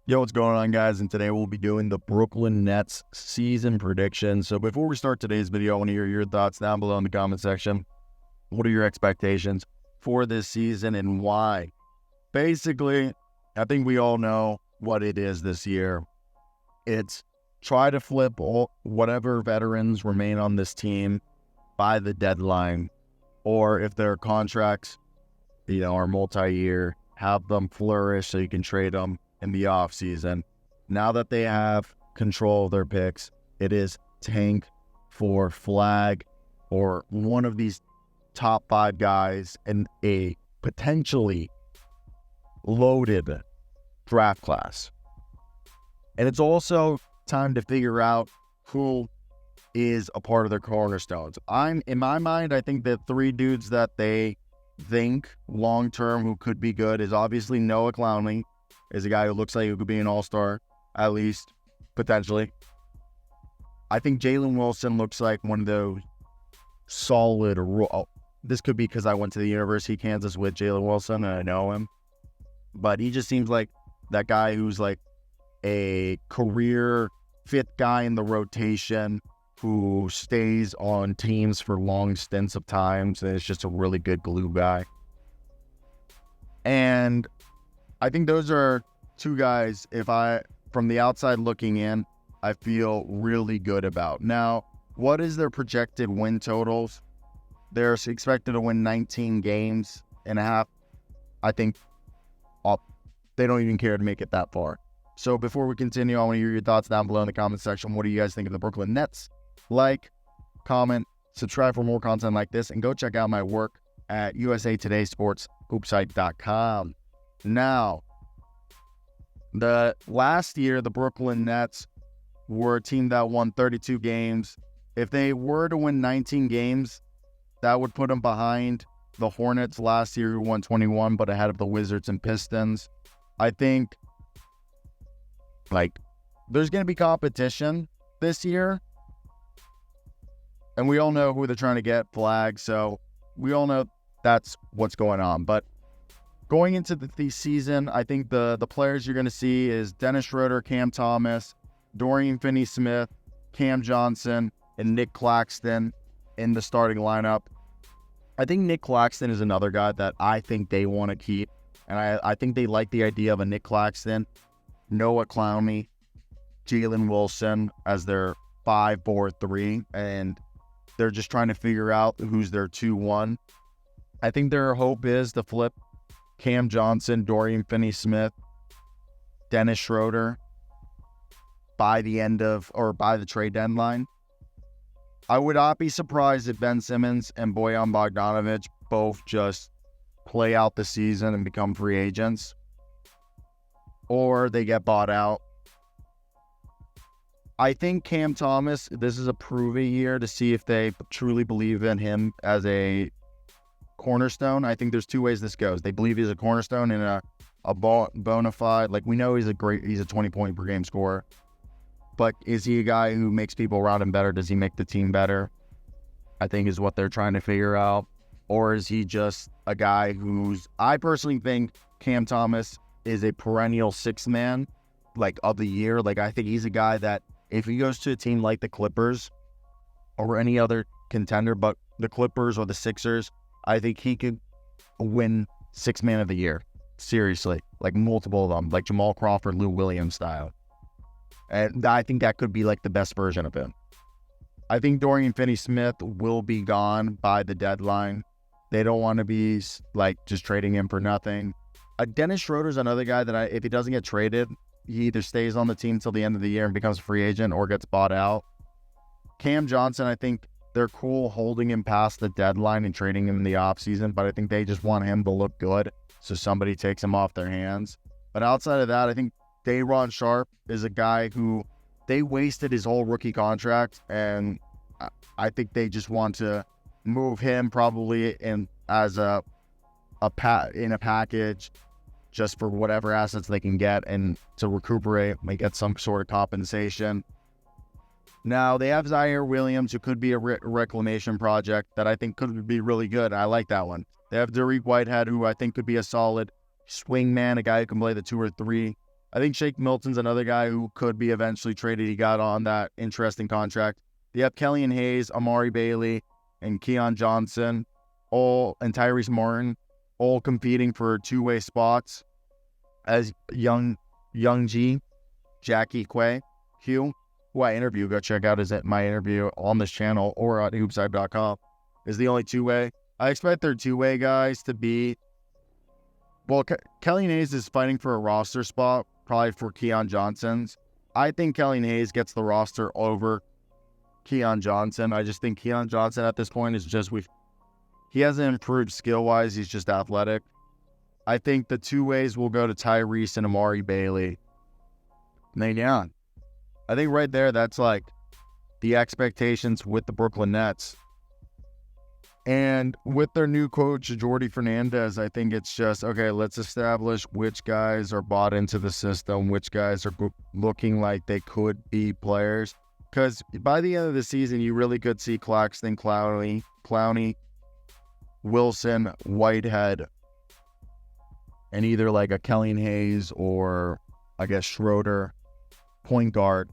Yo, what's going on, guys? And today we'll be doing the Brooklyn Nets season prediction. So before we start today's video, I want to hear your thoughts down below in the comment section. What are your expectations for this season and why? Basically, I think we all know what it is this year. It's try to flip whatever veterans remain on this team by the deadline, or if their contracts, are multi-year, have them flourish so you can trade them in the off season. Now that they have control of their picks, it is tank for Flag or one of these top 5 guys in a potentially loaded draft class. And it's also time to figure out who is a part of their cornerstones. In my mind, I think the 3 dudes that they think long-term who could be good is obviously Noah Clowney, is a guy who looks like he could be an all-star, at least, potentially. I think Jalen Wilson looks like one of those solid... This could be because I went to the University of Kansas with Jalen Wilson, and I know him. But he just seems like that guy who's like a career 5th guy in the rotation who stays on teams for long stints of times, and is just a really good glue guy. And I think those are 2 guys, from the outside looking in, I feel really good about. Now, what is their projected win totals? They're expected to win 19 games and a half. I think they don't even care to make it that far. So before we continue, I want to hear your thoughts down below in the comment section. What do you guys think of the Brooklyn Nets? Like, comment, subscribe for more content like this, and go check out my work at USA Today Sports Hoopsite.com. Now, the last year, the Brooklyn Nets were a team that won 32 games. If they were to win 19 games, that would put them behind the Hornets last year, who won 21, but ahead of the Wizards and Pistons. I think, there's going to be competition this year. And we all know who they're trying to get, Flag. So we all know that's what's going on. But going into the season, I think the players you're going to see is Dennis Schroeder, Cam Thomas, Dorian Finney-Smith, Cam Johnson, and Nick Claxton in the starting lineup. I think Nick Claxton is another guy that I think they want to keep. And I think they like the idea of a Nick Claxton, Noah Clowney, Jalen Wilson as their 5-4-3. And they're just trying to figure out who's their 2-1. I think their hope is to flip Cam Johnson, Dorian Finney-Smith, Dennis Schroeder by the trade deadline. I would not be surprised if Ben Simmons and Bojan Bogdanovic both just play out the season and become free agents, or they get bought out. I think Cam Thomas, this is a prove-it year to see if they truly believe in him as a cornerstone. I think there's 2 ways this goes. They believe he's a cornerstone and a bona fide, we know he's a 20-point per game scorer. But is he a guy who makes people around him better? Does he make the team better? I think is what they're trying to figure out. Or is he just a guy I personally think Cam Thomas is a perennial 6th man, of the year. I think he's a guy that if he goes to a team like the Clippers or any other contender, but the Clippers or the Sixers, I think he could win 6th man of the year. Seriously. Multiple of them. Jamal Crawford, Lou Williams style. And I think that could be the best version of him. I think Dorian Finney-Smith will be gone by the deadline. They don't want to be just trading him for nothing. Dennis Schroeder's another guy that if he doesn't get traded, he either stays on the team till the end of the year and becomes a free agent or gets bought out. Cam Johnson, I think they're cool holding him past the deadline and trading him in the offseason, but I think they just want him to look good so somebody takes him off their hands. But outside of that, I think Day'Ron Sharpe is a guy who they wasted his whole rookie contract, and I think they just want to move him probably in a package just for whatever assets they can get and to recuperate, get some sort of compensation. Now, they have Zaire Williams, who could be a reclamation project that I think could be really good. I like that one. They have Dariq Whitehead, who I think could be a solid swing man, a guy who can play the 2 or 3 I think Shake Milton's another guy who could be eventually traded. He got on that interesting contract. You have Killian Hayes, Amari Bailey, and Keon Johnson, and Tyrese Martin, all competing for two-way spots as Young G, Jackie Quay, Hugh, who I interview. Go check out my interview on this channel or at hoopside.com. Is the only two-way. I expect their two-way guys to be. Well, Killian Hayes is fighting for a roster spot, probably for Keon Johnson's. I think Killian Hayes gets the roster over Keon Johnson. I just think Keon Johnson at this point is just he hasn't improved skill-wise. He's just athletic. I think the two ways will go to Tyrese and Amari Bailey. Yeah, I think right there, that's like the expectations with the Brooklyn Nets. And with their new coach, Jordi Fernandez, I think it's just, okay, let's establish which guys are bought into the system, which guys are looking like they could be players. Because by the end of the season, you really could see Claxton, Clowney, Wilson, Whitehead, and either like a Killian Hayes or, I guess, Schroeder, point guard,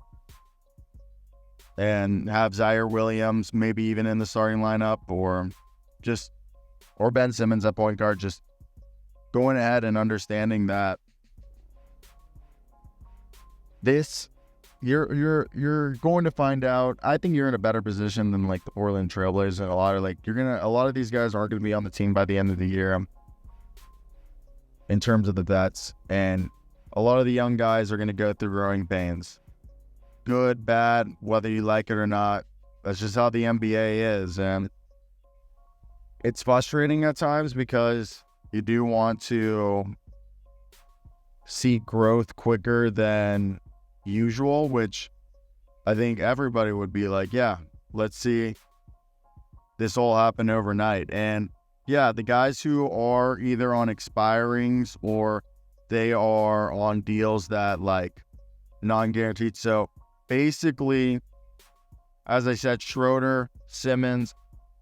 and have Zaire Williams maybe even in the starting lineup, or Ben Simmons at point guard, just going ahead and understanding that you're going to find out. I think you're in a better position than like the Portland Trailblazers, and a lot of these guys aren't going to be on the team by the end of the year in terms of the vets, and a lot of the young guys are going to go through growing pains. Good, bad, whether you like it or not. That's just how the NBA is. And it's frustrating at times because you do want to see growth quicker than usual, which I think everybody would be like, yeah, let's see this all happen overnight. And yeah, the guys who are either on expirings or they are on deals that like non-guaranteed. So basically, as I said, Schroeder, Simmons,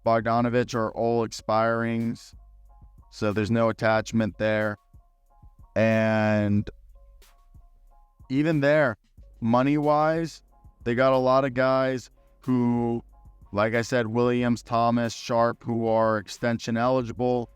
Bogdanovich are all expirings. So there's no attachment there. And even there, money-wise, they got a lot of guys who, like I said, Williams, Thomas, Sharp, who are extension eligible.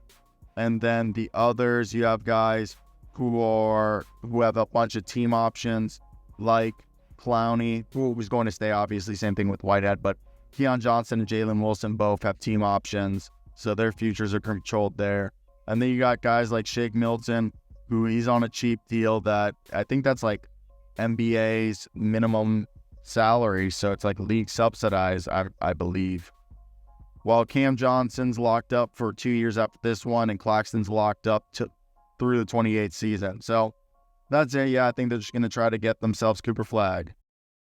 And then the others, you have guys who have a bunch of team options, like Clowney, who was going to stay, obviously, same thing with Whitehead, but Keon Johnson and Jalen Wilson both have team options, so their futures are controlled there. And then you got guys like Shake Milton, who he's on a cheap deal that I think that's like NBA's minimum salary, so it's like league subsidized, I believe. While Cam Johnson's locked up for 2 years after this one, and Claxton's locked up through the 28th season. So that's it. Yeah, I think they're just going to try to get themselves Cooper Flagg.